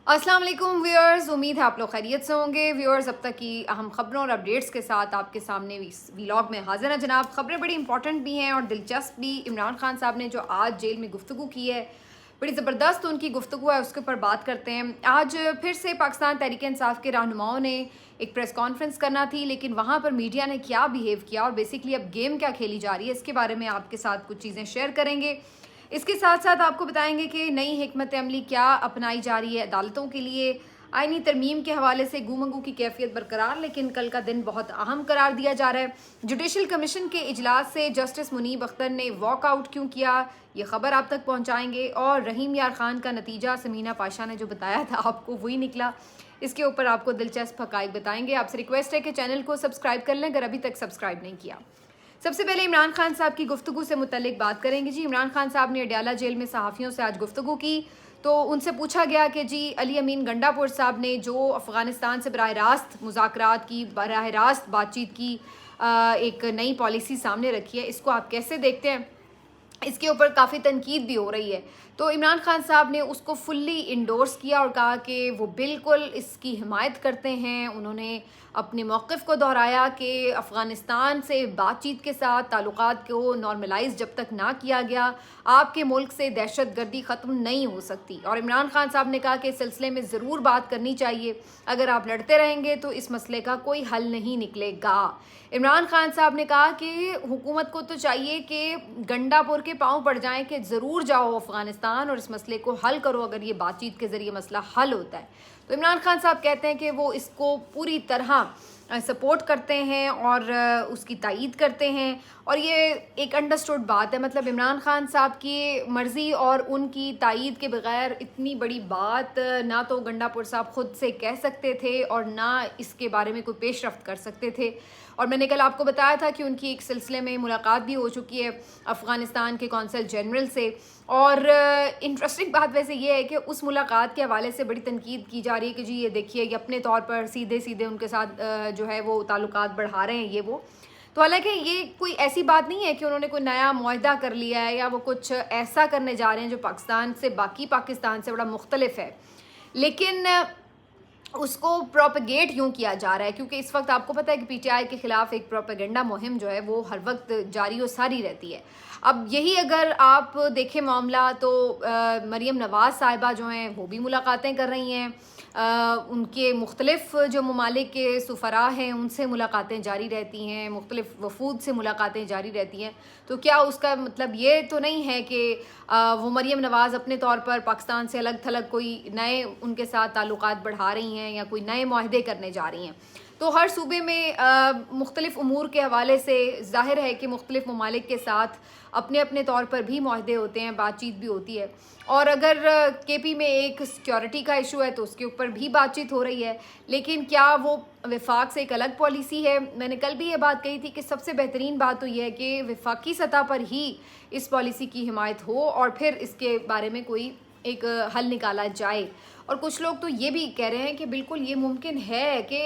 अस्सलाम वालेकुम व्यूअर्स, उम्मीद है आप लोग खैरियत से होंगे। व्यूअर्स, अब तक की अहम खबरों और अपडेट्स के साथ आपके सामने इस व्लॉग में हाजिर है जनाब। खबरें बड़ी इंपॉर्टेंट भी हैं और दिलचस्प भी। इमरान खान साहब ने जो आज जेल में गुफ्तगू की है, बड़ी ज़बरदस्त उनकी गुफ्तगू है, उसके ऊपर बात करते हैं। आज फिर से पाकिस्तान तहरीक इंसाफ के रहनुमाओं ने एक प्रेस कॉन्फ्रेंस करना थी, लेकिन वहाँ पर मीडिया ने क्या बिहेव किया और बेसिकली अब गेम क्या खेली जा रही है, इसके बारे में आपके साथ कुछ चीज़ें शेयर करेंगे। इसके साथ साथ आपको बताएंगे कि नई हिकमत अमली क्या अपनाई जा रही है अदालतों के लिए। आईनी तरमीम के हवाले से गुमंगू की कैफियत बरकरार, लेकिन कल का दिन बहुत अहम करार दिया जा रहा है। जुडिशल कमीशन के इजलास से जस्टिस मुनीब अख्तर ने वॉकआउट क्यों किया, ये खबर आप तक पहुंचाएंगे। और रहीम यार खान का नतीजा समीना पाशा ने जो बताया था आपको वही निकला, इसके ऊपर आपको दिलचस्प हकाइक बताएंगे। आपसे रिक्वेस्ट है कि चैनल को सब्सक्राइब कर लें अगर अभी तक सब्सक्राइब नहीं किया। सबसे पहले इमरान खान साहब की गुफ्तगू से मुतल्लिक बात करेंगे जी। इमरान खान साहब ने अडयाला जेल में सहाफ़ियों से आज गुफ्तगू की, तो उनसे पूछा गया कि जी अली अमीन गंडापुर साहब ने जो अफ़गानिस्तान से बराह रास्त मुज़ाकरात की, बराह रास्त बातचीत की एक नई पॉलिसी सामने रखी है, इसको आप कैसे देखते हैं। इसके ऊपर काफ़ी तनकीद भी हो रही है, तो इमरान खान साहब ने उसको फुल्ली इंडोर्स किया और कहा कि वो बिल्कुल इसकी हिमायत करते हैं। उन्होंने अपने मौक़िफ़ को दोहराया कि अफ़गानिस्तान से बातचीत के साथ ताल्लुक़ात को नॉर्मलाइज जब तक ना किया गया, आपके मुल्क से दहशत गर्दी ख़त्म नहीं हो सकती। और इमरान खान साहब ने कहा कि इस सिलसिले में ज़रूर बात करनी चाहिए, अगर आप लड़ते रहेंगे तो इस मसले का कोई हल नहीं निकलेगा। इमरान खान साहब ने कहा कि हुकूमत को तो चाहिए कि गंडापुर के पाँव पड़ जाएं कि ज़रूर जाओ अफ़गानिस्तान और इस मसले को हल करो, अगर ये बातचीत के ज़रिए मसला हल होता है। तो इमरान खान साहब कहते हैं कि वो इसको पूरी तरह सपोर्ट करते हैं और उसकी तायीद करते हैं, और ये एक अंडरस्टूड बात है। मतलब इमरान खान साहब की मर्ज़ी और उनकी तायीद के बगैर इतनी बड़ी बात ना तो गंडापुर साहब ख़ुद से कह सकते थे और ना इसके बारे में कोई पेशरफ्त कर सकते थे। और मैंने कल आपको बताया था कि उनकी एक सिलसिले में मुलाकात भी हो चुकी है अफ़गानिस्तान के कौंसल जनरल से। और इंटरेस्टिंग बात वैसे ये है कि उस मुलाकात के हवाले से बड़ी तनकीद की जा रही है कि जी ये देखिए, ये अपने तौर पर सीधे सीधे उनके साथ जो है वो ताल्लुकात बढ़ा रहे हैं ये वो। तो हालांकि ये कोई ऐसी बात नहीं है कि उन्होंने कोई नया मुआहदा कर लिया है या वो कुछ ऐसा करने जा रहे हैं जो पाकिस्तान से, बाकी पाकिस्तान से बड़ा मुख्तलिफ है, लेकिन उसको प्रोपेगेट यूँ किया जा रहा है क्योंकि इस वक्त आपको पता है कि पीटीआई के ख़िलाफ़ एक प्रोपेगेंडा मुहिम जो है वो हर वक्त जारी और सारी रहती है। अब यही अगर आप देखें मामला, तो मरीम नवाज़ साहिबा जो हैं वो भी मुलाकातें कर रही हैं, उनके मुख्तलिफ़ जो ममालिक के सुफ़रा हैं उनसे मुलाकातें जारी रहती हैं, मुख्तलिफ़ वफूद से मुलाकातें जारी रहती हैं। तो क्या उसका मतलब ये तो नहीं है कि वो मरीम नवाज़ अपने तौर पर पाकिस्तान से अलग थलग कोई नए उनके साथ ताल्लुकात बढ़ा रही हैं या कोई नए मुआहदे करने जा रही हैं। तो हर सूबे में मुख्तलिफ़ उमूर के हवाले से ज़ाहिर है कि मुख्तलिफ़ ममालिक के साथ अपने अपने तौर पर भी मुआहदे होते हैं, बातचीत भी होती है। और अगर केपी में एक सिक्योरिटी का इशू है तो उसके ऊपर भी बातचीत हो रही है, लेकिन क्या वो वफाक से एक अलग पॉलिसी है। मैंने कल भी ये बात कही थी कि सबसे बेहतरीन बात तो ये है कि वफाकी सतह पर ही इस पॉलिसी की हिमायत हो और फिर इसके बारे में कोई एक हल निकाला जाए। और कुछ लोग तो ये भी कह रहे हैं कि बिल्कुल ये मुमकिन है कि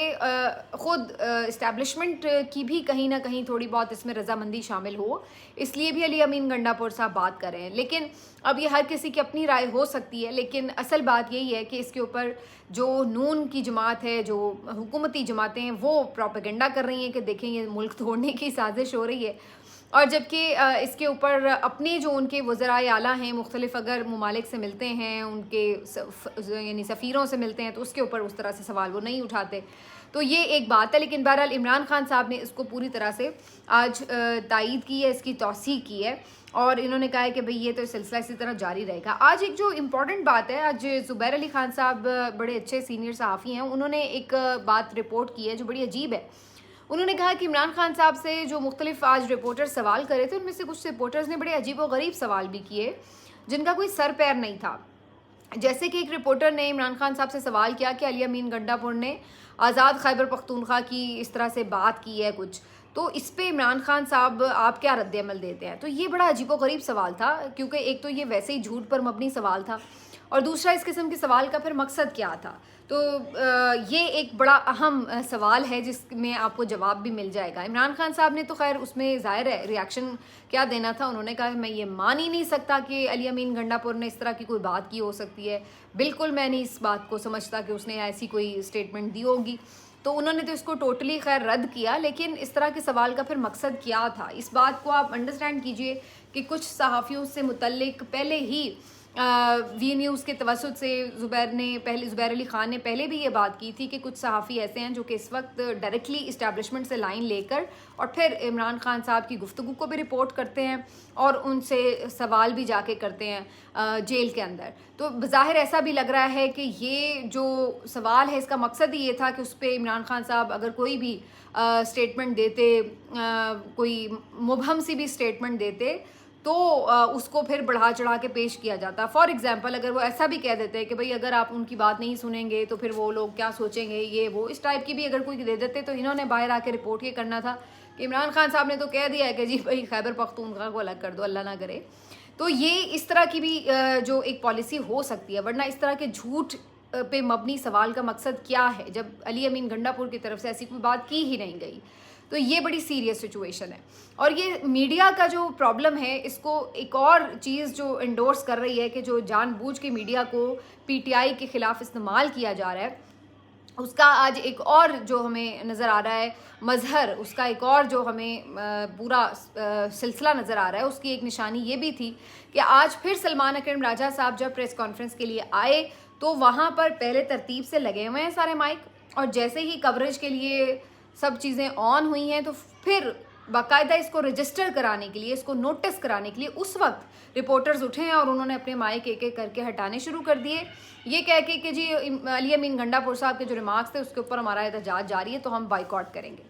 ख़ुद इस्टेब्लिशमेंट की भी कहीं ना कहीं थोड़ी बहुत इसमें रजामंदी शामिल हो, इसलिए भी अली अमीन गंडापुर साहब बात कर रहे हैं। लेकिन अब ये हर किसी की अपनी राय हो सकती है, लेकिन असल बात यही है कि इसके ऊपर जो नून की जमात है, जो हुकूमती जमातें हैं, वो प्रोपेगेंडा कर रही हैं कि देखें ये मुल्क तोड़ने की साजिश हो रही है। और जबकि इसके ऊपर अपने जो उनके वज़राए आला हैं मुख्तलिफ़ अगर ममालिक से मिलते हैं, उनके यानी सफ़ीरों से मिलते हैं, तो उसके ऊपर उस तरह से सवाल वो नहीं उठाते। तो ये एक बात है। लेकिन बहरहाल इमरान खान साहब ने इसको पूरी तरह से आज तायीद की है, इसकी तौसीक़ की है और इन्होंने कहा है कि भाई ये तो सिलसिला इसी तरह जारी रहेगा। आज एक जो इम्पॉर्टेंट बात है, आज ज़ुबैर अली खान साहब बड़े अच्छे सीनियर सहाफ़ी हैं, उन्होंने एक बात रिपोर्ट की है जो बड़ी अजीब है। उन्होंने कहा कि इमरान खान साहब से जो मुख्तलिफ आज रिपोर्टर सवाल करे थे, उनमें से कुछ रिपोर्टर्स ने बड़े अजीब व गरीब सवाल भी किए जिनका कोई सर पैर नहीं था। जैसे कि एक रिपोर्टर ने इमरान खान साहब से सवाल किया कि अली अमीन गंडापुर ने आज़ाद खैबर पख्तूनख्वा की इस तरह से बात की है कुछ, तो इस पे इमरान खान साहब आप क्या रद्द अमल देते हैं। तो ये बड़ा अजीब व गरीब सवाल था क्योंकि एक तो ये वैसे ही झूठ पर मबनी सवाल था और दूसरा इस किस्म के सवाल का फिर मकसद क्या था। तो ये एक बड़ा अहम सवाल है जिसमें आपको जवाब भी मिल जाएगा। इमरान खान साहब ने तो खैर उसमें ज़ाहिर है रिएक्शन क्या देना था, उन्होंने कहा मैं ये मान ही नहीं सकता कि अली अमीन गंडापुर ने इस तरह की कोई बात की हो सकती है, बिल्कुल मैं नहीं इस बात को समझता कि उसने ऐसी कोई स्टेटमेंट दी होगी। तो उन्होंने तो इसको टोटली खैर रद्द किया, लेकिन इस तरह के सवाल का फिर मकसद क्या था, इस बात को आप अंडरस्टैंड कीजिए कि कुछ सहाफ़ियों से मुतल्लिक पहले ही वी न्यूज़ के तवसुत से ज़ुबैर अली ख़ान ने पहले भी ये बात की थी कि कुछ सहाफ़ी ऐसे हैं जो कि इस वक्त डायरेक्टली इस्टेब्लिशमेंट से लाइन लेकर और फिर इमरान खान साहब की गुफ्तगू को भी रिपोर्ट करते हैं और उनसे सवाल भी जाके करते हैं जेल के अंदर। तो बज़ाहिर ऐसा भी लग रहा है कि ये जो सवाल है इसका मकसद ही ये था कि उस पर इमरान खान साहब अगर कोई भी स्टेटमेंट देते, कोई मुबहम सी भी स्टेटमेंट देते तो उसको फिर बढ़ा चढ़ा के पेश किया जाता। फॉर एग्जांपल अगर वो ऐसा भी कह देते हैं कि भाई अगर आप उनकी बात नहीं सुनेंगे तो फिर वो लोग क्या सोचेंगे, ये वो इस टाइप की भी अगर कोई दे देते, तो इन्होंने बाहर आके रिपोर्ट ये करना था कि इमरान खान साहब ने तो कह दिया है कि जी भाई खैबर पख्तूनख्वा को अलग कर दो, अल्लाह ना करे। तो ये इस तरह की भी जो एक पॉलिसी हो सकती है, वरना इस तरह के झूठ पे मबनी सवाल का मकसद क्या है जब अली अमीन गंडापुर की तरफ से ऐसी कोई बात की ही नहीं गई। तो ये बड़ी सीरियस सिचुएशन है। और ये मीडिया का जो प्रॉब्लम है, इसको एक और चीज़ जो इंडोर्स कर रही है कि जो जानबूझ के मीडिया को पीटीआई के ख़िलाफ़ इस्तेमाल किया जा रहा है, उसका आज एक और जो हमें नज़र आ रहा है मज़हर, उसका एक और जो हमें पूरा सिलसिला नज़र आ रहा है, उसकी एक निशानी ये भी थी कि आज फिर सलमान अकरम राजा साहब जब प्रेस कॉन्फ्रेंस के लिए आए तो वहाँ पर पहले तरतीब से लगे हुए हैं सारे माइक, और जैसे ही कवरेज के लिए सब चीज़ें ऑन हुई हैं तो फिर बाकायदा इसको रजिस्टर कराने के लिए, इसको नोटिस कराने के लिए उस वक्त रिपोर्टर्स उठे हैं और उन्होंने अपने माइक एक एक करके हटाने शुरू कर दिए, ये कह के कि जी अली अमीन गंडापुर साहब के जो रिमार्क्स थे उसके ऊपर हमारा एहतजाज जारी है तो हम बाइकआउट करेंगे।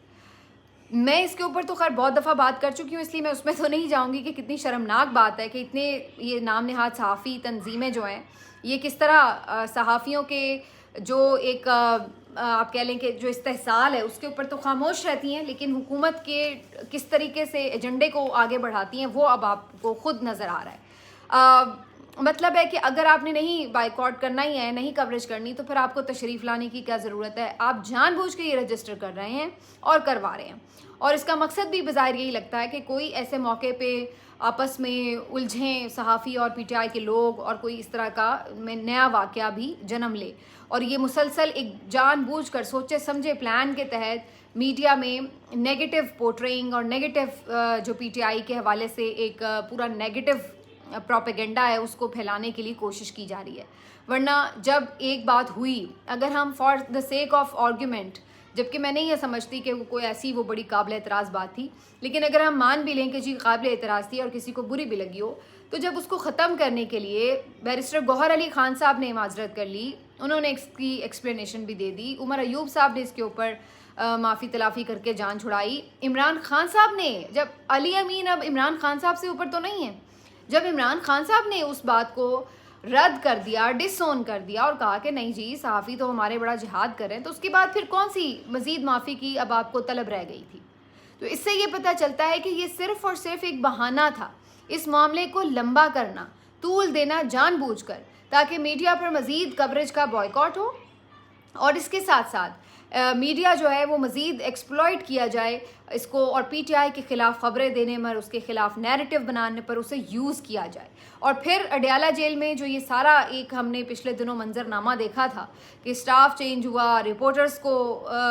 मैं इसके ऊपर तो खैर बहुत दफ़ा बात कर चुकी हूँ, इसलिए मैं उसमें तो नहीं जाऊँगी कि कितनी शर्मनाक बात है कि इतने ये नाम नहाद सहाफ़ी तंजीमें जो हैं ये किस तरह सहाफ़ियों के जो एक आप कह लें कि जो इस्तेहसाल है उसके ऊपर तो खामोश रहती हैं, लेकिन हुकूमत के किस तरीके से एजेंडे को आगे बढ़ाती हैं वो अब आपको खुद नज़र आ रहा है। मतलब है कि अगर आपने नहीं बाइकआउट करना ही है, नहीं कवरेज करनी, तो फिर आपको तशरीफ़ लाने की क्या ज़रूरत है। आप जानबूझ के ये रजिस्टर कर रहे हैं और करवा रहे हैं, और इसका मकसद भी बज़ाहिर यही लगता है कि कोई ऐसे मौके पे आपस में उलझें सहाफ़ी और पीटीआई के लोग और कोई इस तरह का में नया वाक़या भी जन्म ले, और ये मुसलसल एक जानबूझकर सोचे समझे प्लान के तहत मीडिया में नेगेटिव पोर्ट्रेइंग और नेगेटिव जो पीटीआई के हवाले से एक पूरा नेगेटिव प्रोपेगेंडा है उसको फैलाने के लिए कोशिश की जा रही है। वरना जब एक बात हुई, अगर हम for the sake of argument, जबकि मैं नहीं ये समझती कि वो कोई ऐसी वो बड़ी काबिल एतराज़ बात थी, लेकिन अगर हम मान भी लें कि जी काबिल एतराज़ थी और किसी को बुरी भी लगी हो, तो जब उसको ख़त्म करने के लिए बैरिस्टर गौहर अली खान साहब ने माजरत कर ली, उन्होंने इसकी एक्सप्लेनेशन भी दे दी, उमर अयूब साहब ने इसके ऊपर माफ़ी तलाफ़ी करके जान छुड़ाई, इमरान खान साहब ने, जब अली अमीन अब इमरान खान साहब से ऊपर तो नहीं है, जब इमरान खान साहब ने उस बात को रद्द कर दिया, डिसोन कर दिया और कहा कि नहीं जी सहाफ़ी तो हमारे बड़ा जिहाद कर रहे हैं, तो उसके बाद फिर कौन सी मज़ीद माफ़ी की अब आपको तलब रह गई थी। तो इससे ये पता चलता है कि ये सिर्फ़ और सिर्फ एक बहाना था, इस मामले को लंबा करना, तूल देना जानबूझकर, ताकि मीडिया पर मज़ीद कवरेज का बॉयकॉट हो और इसके साथ साथ मीडिया जो है वो मज़ीद एक्सप्लॉइट किया जाए इसको, और पीटीआई के ख़िलाफ़ ख़बरें देने पर, उसके ख़िलाफ़ नैरेटिव बनाने पर उसे यूज़ किया जाए। और फिर अडयाला जेल में जो ये सारा एक हमने पिछले दिनों मंजरनामा देखा था कि स्टाफ चेंज हुआ, रिपोर्टर्स को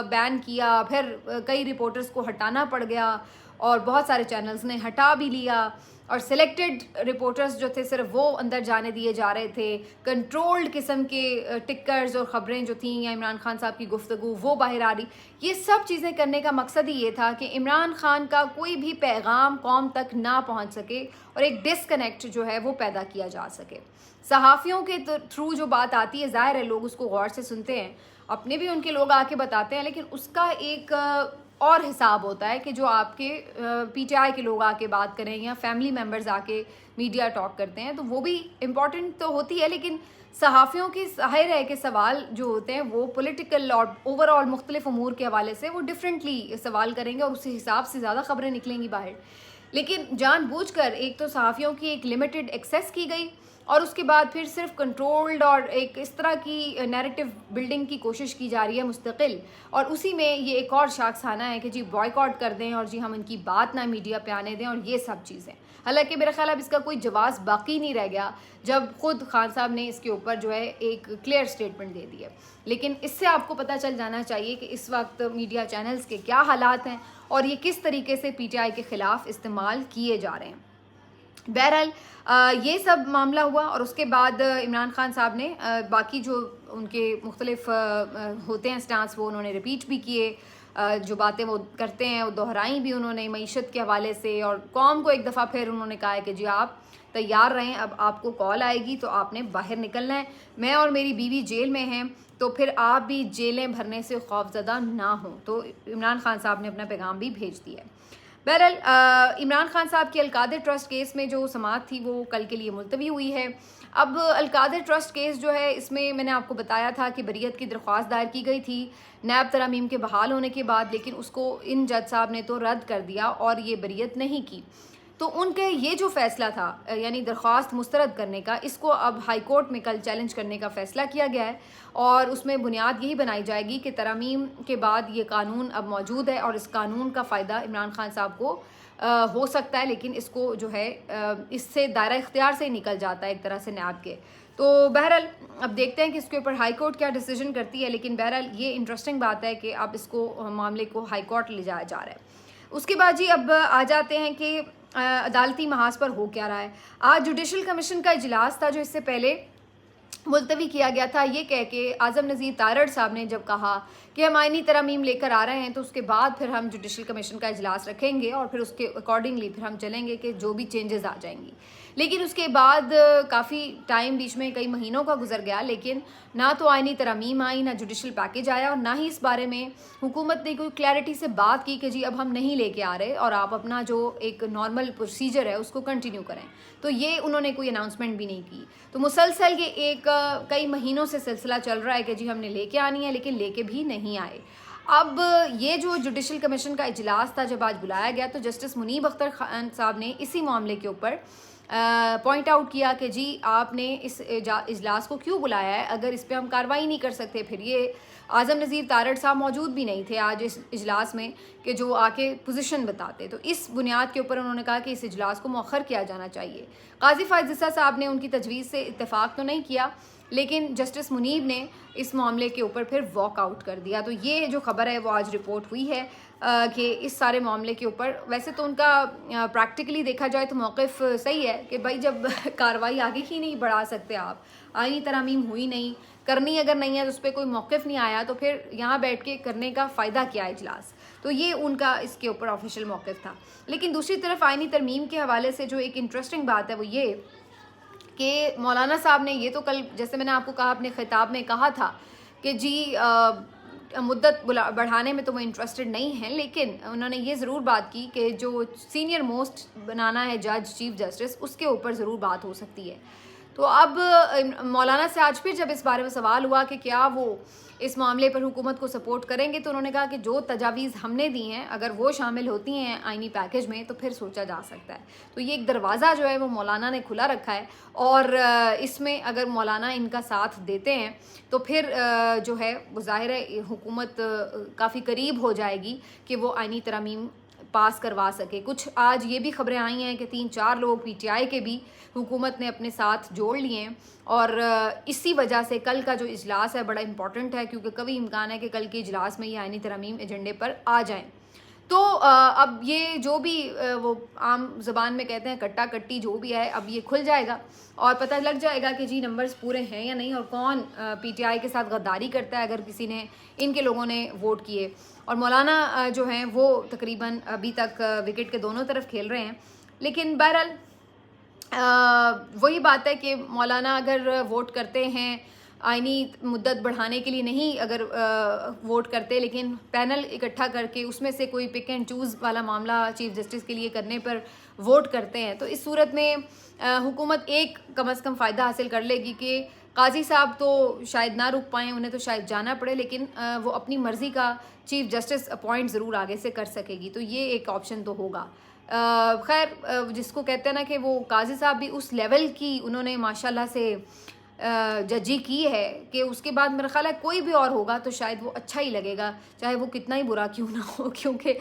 बैन किया, फिर कई रिपोर्टर्स को हटाना पड़ गया और बहुत सारे चैनल्स ने हटा भी लिया, और सिलेक्टेड रिपोर्टर्स जो थे सिर्फ वो अंदर जाने दिए जा रहे थे, कंट्रोल्ड किस्म के टिकर्स और ख़बरें जो थी या इमरान खान साहब की गुफ्तगू वो बाहर आ रही। ये सब चीज़ें करने का मकसद ही ये था कि इमरान खान का कोई भी पैगाम कौम तक ना पहुंच सके और एक डिसकनेक्ट जो है वो पैदा किया जा सके। सहाफ़ियों के थ्रू जो बात आती है, ज़ाहिर है लोग उसको गौर से सुनते हैं, अपने भी उनके लोग आके बताते हैं, लेकिन उसका एक और हिसाब होता है कि जो आपके पीटीआई के लोग आके बात करें या फैमिली मेम्बर्स आके मीडिया टॉक करते हैं, तो वो भी इम्पॉर्टेंट तो होती है, लेकिन सहाफ़ियों की ज़ाहिर है कि सवाल जो होते हैं वो पॉलिटिकल और ओवरऑल मुख्तलिफ अमूर के हवाले से वो डिफरेंटली सवाल करेंगे और उसी हिसाब से ज़्यादा ख़बरें निकलेंगी बाहर। लेकिन जानबूझकर एक तो सहाफ़ियों की एक लिमिटेड एक्सेस की गई और उसके बाद फिर सिर्फ कंट्रोल्ड और एक इस तरह की नैरेटिव बिल्डिंग की कोशिश की जा रही है मुस्तकिल, और उसी में ये एक और शाख्स आना है कि जी बॉयकॉट कर दें और जी हम इनकी बात ना मीडिया पे आने दें और ये सब चीज़ें। हालांकि मेरा ख्याल अब इसका कोई जवाब बाकी नहीं रह गया जब खुद खान साहब ने इसके ऊपर जो है एक क्लियर स्टेटमेंट दे दी है। लेकिन इससे आपको पता चल जाना चाहिए कि इस वक्त मीडिया चैनल्स के क्या हालात हैं और ये किस तरीके से पीटीआई के ख़िलाफ़ इस्तेमाल किए जा रहे हैं। बहरहाल ये सब मामला हुआ और उसके बाद इमरान खान साहब ने बाकी जो उनके मुख्तलिफ होते हैं स्टांस वो उन्होंने रिपीट भी किए, जो बातें वो करते हैं वो दोहराई भी उन्होंने मईशत के हवाले से, और कौम को एक दफ़ा फिर उन्होंने कहा है कि जी आप तैयार रहें, अब आपको कॉल आएगी तो आपने बाहर निकलना है, मैं और मेरी बीवी जेल में हैं तो फिर आप भी जेलें भरने से खौफजदा ना हों। तो इमरान खान साहब ने अपना पैगाम भी भेज दिया है। बहरहाल इमरान खान साहब की अलकादर ट्रस्ट केस में जो समाअत थी वो कल के लिए मुलतवी हुई है। अब अलकादर ट्रस्ट केस जो है इसमें मैंने आपको बताया था कि बरीयत की दरख्वास्त दायर की गई थी नैब तरामीम के बहाल होने के बाद, लेकिन उसको इन जज साहब ने तो रद्द कर दिया और ये बरीयत नहीं की। तो उनके ये जो फ़ैसला था यानी दरख्वास्त मुस्तरद करने का, इसको अब हाई कोर्ट में कल चैलेंज करने का फ़ैसला किया गया है और उसमें बुनियाद यही बनाई जाएगी कि तरामीम के बाद ये कानून अब मौजूद है और इस कानून का फ़ायदा इमरान खान साहब को हो सकता है, लेकिन इसको जो है इससे दायरा इख्तियार से ही निकल जाता है एक तरह से नैब के। तो बहरहाल अब देखते हैं कि इसके ऊपर हाई कोर्ट क्या डिसीजन करती है, लेकिन बहरहाल ये इंटरेस्टिंग बात है कि अब इसको मामले को हाई कोर्ट ले जाया जा रहा है। उसके बाद जी अब आ जाते हैं कि अदालती महाज पर हो क्या रहा है। आज जुडिशल कमीशन का इजलास था जो इससे पहले मुलतवी किया गया था, ये कह के आज़म नज़ीर तारड़ साहब ने जब कहा कि हम आइनी तरमीम लेकर आ रहे हैं तो उसके बाद फिर हम जुडिशल कमीशन का इजलास रखेंगे और फिर उसके अकॉर्डिंगली फिर हम चलेंगे कि जो भी चेंजेस आ जाएंगी। लेकिन उसके बाद काफ़ी टाइम बीच में कई महीनों का गुजर गया, लेकिन ना तो आइनी तरमीम आई, ना जुडिशल पैकेज आया और ना ही इस बारे में हुकूमत ने कोई क्लैरिटी से बात की कि जी अब हम नहीं लेके आ रहे और आप अपना जो एक नॉर्मल प्रोसीजर है उसको कंटिन्यू करें। तो ये उन्होंने कोई अनाउंसमेंट भी नहीं की। तो मुसलसल ये एक कई महीनों से सिलसिला चल रहा है कि जी हमने लेके आनी है, लेकिन लेके भी नहीं आए। अब ये जो जुडिशल कमीशन का इजलास था जब आज बुलाया गया तो जस्टिस मुनीब अख्तर खान साहब ने इसी मामले के ऊपर पॉइंट आउट किया कि जी आपने इस इजलास को क्यों बुलाया है, अगर इस पर हम कार्रवाई नहीं कर सकते। फिर ये आज़म नज़ीर तारड़ साहब मौजूद भी नहीं थे आज इस इजलास में कि जो आके पोजीशन बताते। तो इस बुनियाद के ऊपर उन्होंने कहा कि इस इजलास को मौखर किया जाना चाहिए। काजी फायज़ ईसा साहब ने उनकी तजवीज़ से इत्तेफाक तो नहीं किया, लेकिन जस्टिस मुनीब ने इस मामले के ऊपर फिर वॉकआउट कर दिया। तो ये जो खबर है वो आज रिपोर्ट हुई है कि इस सारे मामले के ऊपर वैसे तो उनका प्रैक्टिकली देखा जाए तो मौक़िफ़ सही है कि भाई जब कार्रवाई आगे ही नहीं बढ़ा सकते आप, आईनी तरमीम हुई नहीं, करनी अगर नहीं है तो उस पर कोई मौक़िफ़ नहीं आया तो फिर यहाँ बैठ के करने का फ़ायदा क्या है इजलास। तो ये उनका इसके ऊपर ऑफिशियल मौक़िफ़ था। लेकिन दूसरी तरफ आईनी तरमीम के हवाले से जो एक इंटरेस्टिंग बात है वो ये कि मौलाना साहब ने ये तो कल जैसे मैंने आपको कहा अपने खिताब में कहा था कि जी मुद्दत बढ़ाने में तो वो इंटरेस्टेड नहीं है, लेकिन उन्होंने ये ज़रूर बात की कि जो सीनियर मोस्ट बनाना है जज चीफ जस्टिस उसके ऊपर ज़रूर बात हो सकती है। तो अब मौलाना से आज फिर जब इस बारे में सवाल हुआ कि क्या वो इस मामले पर हुकूमत को सपोर्ट करेंगे तो उन्होंने कहा कि जो तजावीज़ हमने दी हैं अगर वो शामिल होती हैं आईनी पैकेज में तो फिर सोचा जा सकता है। तो ये एक दरवाज़ा जो है वो मौलाना ने खुला रखा है और इसमें अगर मौलाना इनका साथ देते हैं तो फिर जो है वो ज़ाहिर है हुकूमत काफ़ी करीब हो जाएगी कि वो आईनी तरमीम पास करवा सके। कुछ आज ये भी खबरें आई हैं कि 3-4 लोग पीटीआई के भी हुकूमत ने अपने साथ जोड़ लिए हैं और इसी वजह से कल का जो इजलास है बड़ा इंपॉर्टेंट है, क्योंकि कभी इम्कान है कि कल के इजलास में ये आईनी तरमीम एजेंडे पर आ जाएं। तो अब ये जो भी वो आम ज़बान में कहते हैं कट्टा कट्टी जो भी है, अब ये खुल जाएगा और पता लग जाएगा कि जी नंबर्स पूरे हैं या नहीं और कौन पीटीआई के साथ गद्दारी करता है अगर किसी ने इनके लोगों ने वोट किए। और मौलाना जो हैं वो तकरीबन अभी तक विकेट के दोनों तरफ खेल रहे हैं। लेकिन बहरहाल वही बात है कि मौलाना अगर वोट करते हैं आईनी मुद्दत बढ़ाने के लिए नहीं अगर वोट करते, लेकिन पैनल इकट्ठा करके उसमें से कोई पिक एंड चूज़ वाला मामला चीफ जस्टिस के लिए करने पर वोट करते हैं, तो इस सूरत में हुकूमत एक कम अज़ कम फ़ायदा हासिल कर लेगी कि काजी साहब तो शायद ना रुक पाएँ, उन्हें तो शायद जाना पड़े, लेकिन वो अपनी मर्ज़ी का चीफ जस्टिस अपॉइंट ज़रूर आगे से कर सकेगी। तो ये एक ऑप्शन तो होगा। खैर जिसको कहते हैं ना कि वो काजी साहब भी उस लेवल की उन्होंने माशाल्लाह से जजी की है कि उसके बाद मेरा ख्याल है कोई भी और होगा तो शायद वो अच्छा ही लगेगा, चाहे वो कितना ही बुरा क्यों ना हो, क्योंकि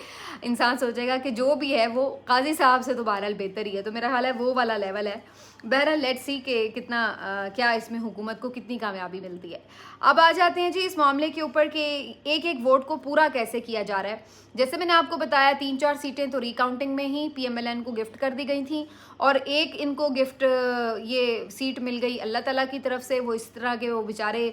इंसान सोचेगा कि जो भी है वो काजी साहब से तो बहरहाल बेहतर ही है। तो मेरा ख्याल है वो वाला लेवल है। बहरहाल लेट्स सी कि कितना क्या इसमें हुकूमत को कितनी कामयाबी मिलती है। अब आ जाते हैं जी इस मामले के ऊपर कि एक एक वोट को पूरा कैसे किया जा रहा है। जैसे मैंने आपको बताया 3-4 सीटें तो रिकाउंटिंग में ही PMLN को गिफ्ट कर दी गई थी और एक इनको गिफ्ट ये सीट मिल गई अल्लाह ताला की तरफ से। वो इस तरह के वो बेचारे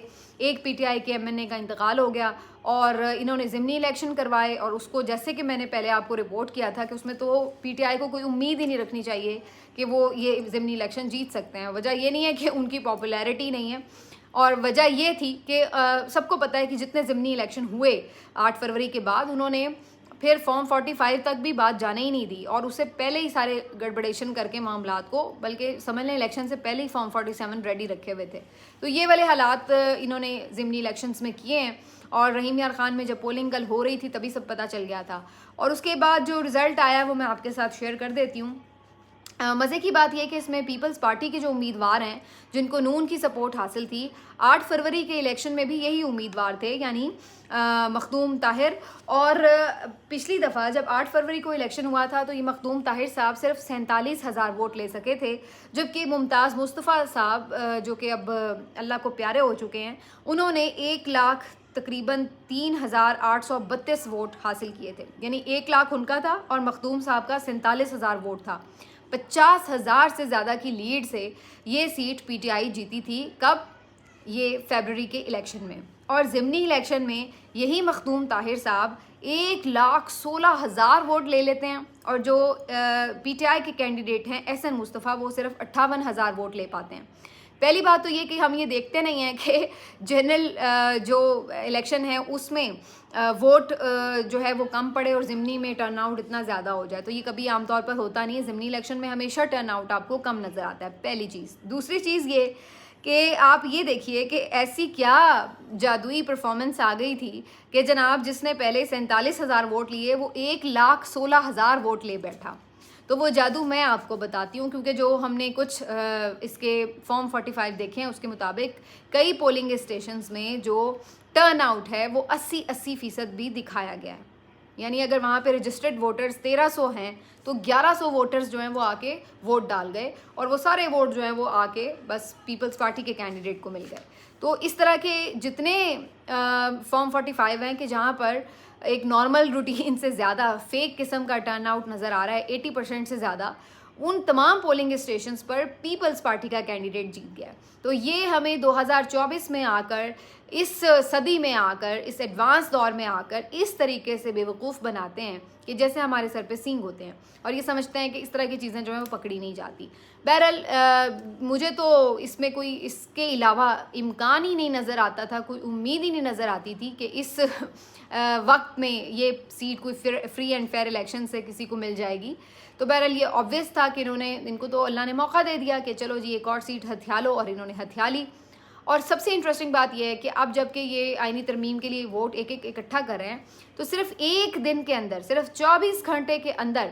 एक PTI के MNA का इंतकाल हो गया और इन्होंने ज़िमनी इलेक्शन करवाए और उसको जैसे कि मैंने पहले आपको रिपोर्ट किया था कि उसमें तो PTI को कोई उम्मीद ही नहीं रखनी चाहिए कि वो ये ज़िमनी इलेक्शन जीत सकते हैं। वजह ये नहीं है कि उनकी पॉपुलैरिटी नहीं है और वजह ये थी कि सबको पता है कि जितने ज़िमनी इलेक्शन हुए 8 फरवरी के बाद उन्होंने फिर फॉर्म 45 तक भी बात जाने ही नहीं दी और उससे पहले ही सारे गड़बड़ेशन करके मामलात को, बल्कि समझ लें इलेक्शन से पहले ही फॉर्म 47 रेडी रखे हुए थे। तो ये वाले हालात इन्होंने ज़िमनी इलेक्शंस में किए हैं और रहीम यार खान में जब पोलिंग कल हो रही थी तभी सब पता चल गया था। और उसके बाद जो रिज़ल्ट आया वो मैं आपके साथ शेयर कर देती हूँ। मज़े की बात यह कि इसमें पीपल्स पार्टी के जो उम्मीदवार हैं जिनको नून की सपोर्ट हासिल थी 8 फरवरी के इलेक्शन में भी यही उम्मीदवार थे, यानी मखदूम ताहिर। और पिछली दफ़ा जब 8 फरवरी को इलेक्शन हुआ था तो ये मखदूम ताहिर साहब सिर्फ 47,000 वोट ले सके थे, जबकि मुमताज़ मुस्तफ़ा साहब जो कि अब अल्लाह को प्यारे हो चुके हैं उन्होंने 1 लाख तकरीबन 3,832 वोट हासिल किए थे। यानी 1 लाख उनका था और मखदूम साहब का 47,000 वोट था। 50,000 से ज़्यादा की लीड से ये सीट PTI जीती थी। कब? ये फरवरी के इलेक्शन में। और ज़िमनी इलेक्शन में यही मखदूम ताहिर साहब 1,16,000 वोट ले लेते हैं और जो PTI के कैंडिडेट हैं SN मुस्तफ़ा वो सिर्फ 58,000 वोट ले पाते हैं। पहली बात तो ये कि हम ये देखते नहीं हैं कि जनरल जो इलेक्शन है उसमें वोट जो है वो कम पड़े और ज़िमनी में टर्नआउट इतना ज़्यादा हो जाए, तो ये कभी आमतौर पर होता नहीं है। ज़िमनी इलेक्शन में हमेशा टर्नआउट आपको कम नज़र आता है, पहली चीज़। दूसरी चीज़ ये कि आप ये देखिए कि ऐसी क्या जादुई परफॉर्मेंस आ गई थी कि जनाब जिसने पहले 47,000 वोट लिए वो 1,16,000 वोट ले बैठा। तो वो जादू मैं आपको बताती हूँ, क्योंकि जो हमने कुछ इसके फॉर्म 45 देखे हैं उसके मुताबिक कई पोलिंग स्टेशंस में जो टर्न आउट है वो 80% भी दिखाया गया है। यानी अगर वहाँ पे रजिस्टर्ड वोटर्स 1300 हैं तो 1100 वोटर्स जो हैं वो आके वोट डाल गए और वो सारे वोट जो हैं वो आके बस पीपल्स पार्टी के कैंडिडेट को मिल गए। तो इस तरह के जितने फॉर्म 45 हैं कि जहाँ पर एक नॉर्मल रूटीन से ज़्यादा फेक किस्म का टर्न आउट नज़र आ रहा है 80% से ज़्यादा, उन तमाम पोलिंग स्टेशंस पर पीपल्स पार्टी का कैंडिडेट जीत गया। तो ये हमें 2024 में आकर, इस सदी में आकर, इस एडवांस दौर में आकर इस तरीके से बेवकूफ़ बनाते हैं कि जैसे हमारे सर पे सींग होते हैं और ये समझते हैं कि इस तरह की चीज़ें जो हैं वो पकड़ी नहीं जाती। बहरहाल मुझे तो इसमें कोई इसके अलावा इम्कान ही नहीं नज़र आता था, कोई उम्मीद ही नहीं नज़र आती थी कि इस वक्त में ये सीट कोई फ्री एंड फेयर इलेक्शन से किसी को मिल जाएगी। तो बहरहाल ये ऑब्वियस था कि इनको तो अल्लाह ने मौका दे दिया कि चलो जी एक और सीट हथिया लो, और इन्होंने हथिया ली। और सबसे इंटरेस्टिंग बात यह है कि अब जबकि ये आईनी तरमीम के लिए वोट एक एक इकट्ठा कर रहे हैं तो सिर्फ एक दिन के अंदर, सिर्फ 24 घंटे के अंदर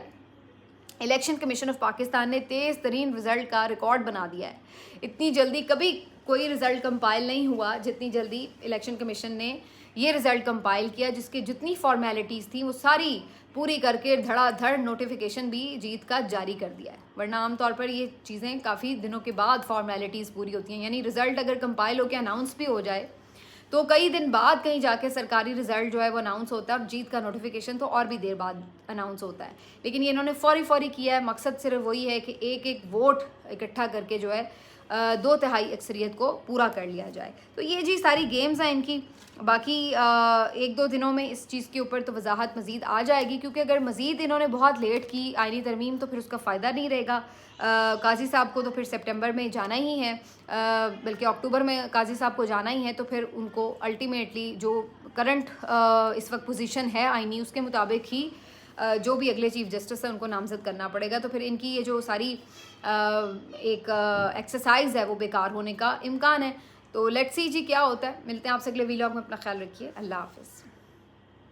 इलेक्शन कमीशन ऑफ पाकिस्तान ने तेज़ तरीन रिज़ल्ट का रिकॉर्ड बना दिया है। इतनी जल्दी कभी कोई रिज़ल्ट कंपाइल नहीं हुआ जितनी जल्दी इलेक्शन कमीशन ने ये रिज़ल्ट कंपाइल किया, जिसकी जितनी फॉर्मेलिटीज़ थी वो सारी पूरी करके धड़ाधड़ नोटिफिकेशन भी जीत का जारी कर दिया है। वरना आमतौर पर ये चीज़ें काफ़ी दिनों के बाद फॉर्मेलिटीज़ पूरी होती हैं। यानी रिज़ल्ट अगर कंपाइल होकर अनाउंस भी हो जाए तो कई दिन बाद कहीं जाके सरकारी रिज़ल्ट जो है वो अनाउंस होता है, और जीत का नोटिफिकेशन तो और भी देर बाद अनाउंस होता है। लेकिन ये इन्होंने फौरी किया है। मकसद सिर्फ वही है कि एक एक वोट इकट्ठा करके जो है 2/3 अक्सरियत को पूरा कर लिया जाए। तो ये जी सारी गेम्स हैं इनकी। बाकी 1-2 दिनों में इस चीज़ के ऊपर तो वजाहत मज़ीद आ जाएगी, क्योंकि अगर मज़ीद इन्होंने बहुत लेट की आईनी तरमीम तो फिर उसका फ़ायदा नहीं रहेगा। काजी साहब को तो फिर सितंबर में जाना ही है, बल्कि अक्टूबर में काजी साहब को जाना ही है। तो फिर उनको अल्टीमेटली जो करंट इस वक्त पोजीशन है आईनी, उसके मुताबिक ही जो भी अगले चीफ जस्टिस है उनको नामजद करना पड़ेगा। तो फिर इनकी ये जो सारी एक एक्सरसाइज है वो बेकार होने का इम्कान है। तो लेट्स सी जी क्या होता है। मिलते हैं आपसे अगले वीलॉग में। अपना ख्याल रखिए। अल्लाह हाफ़िज़।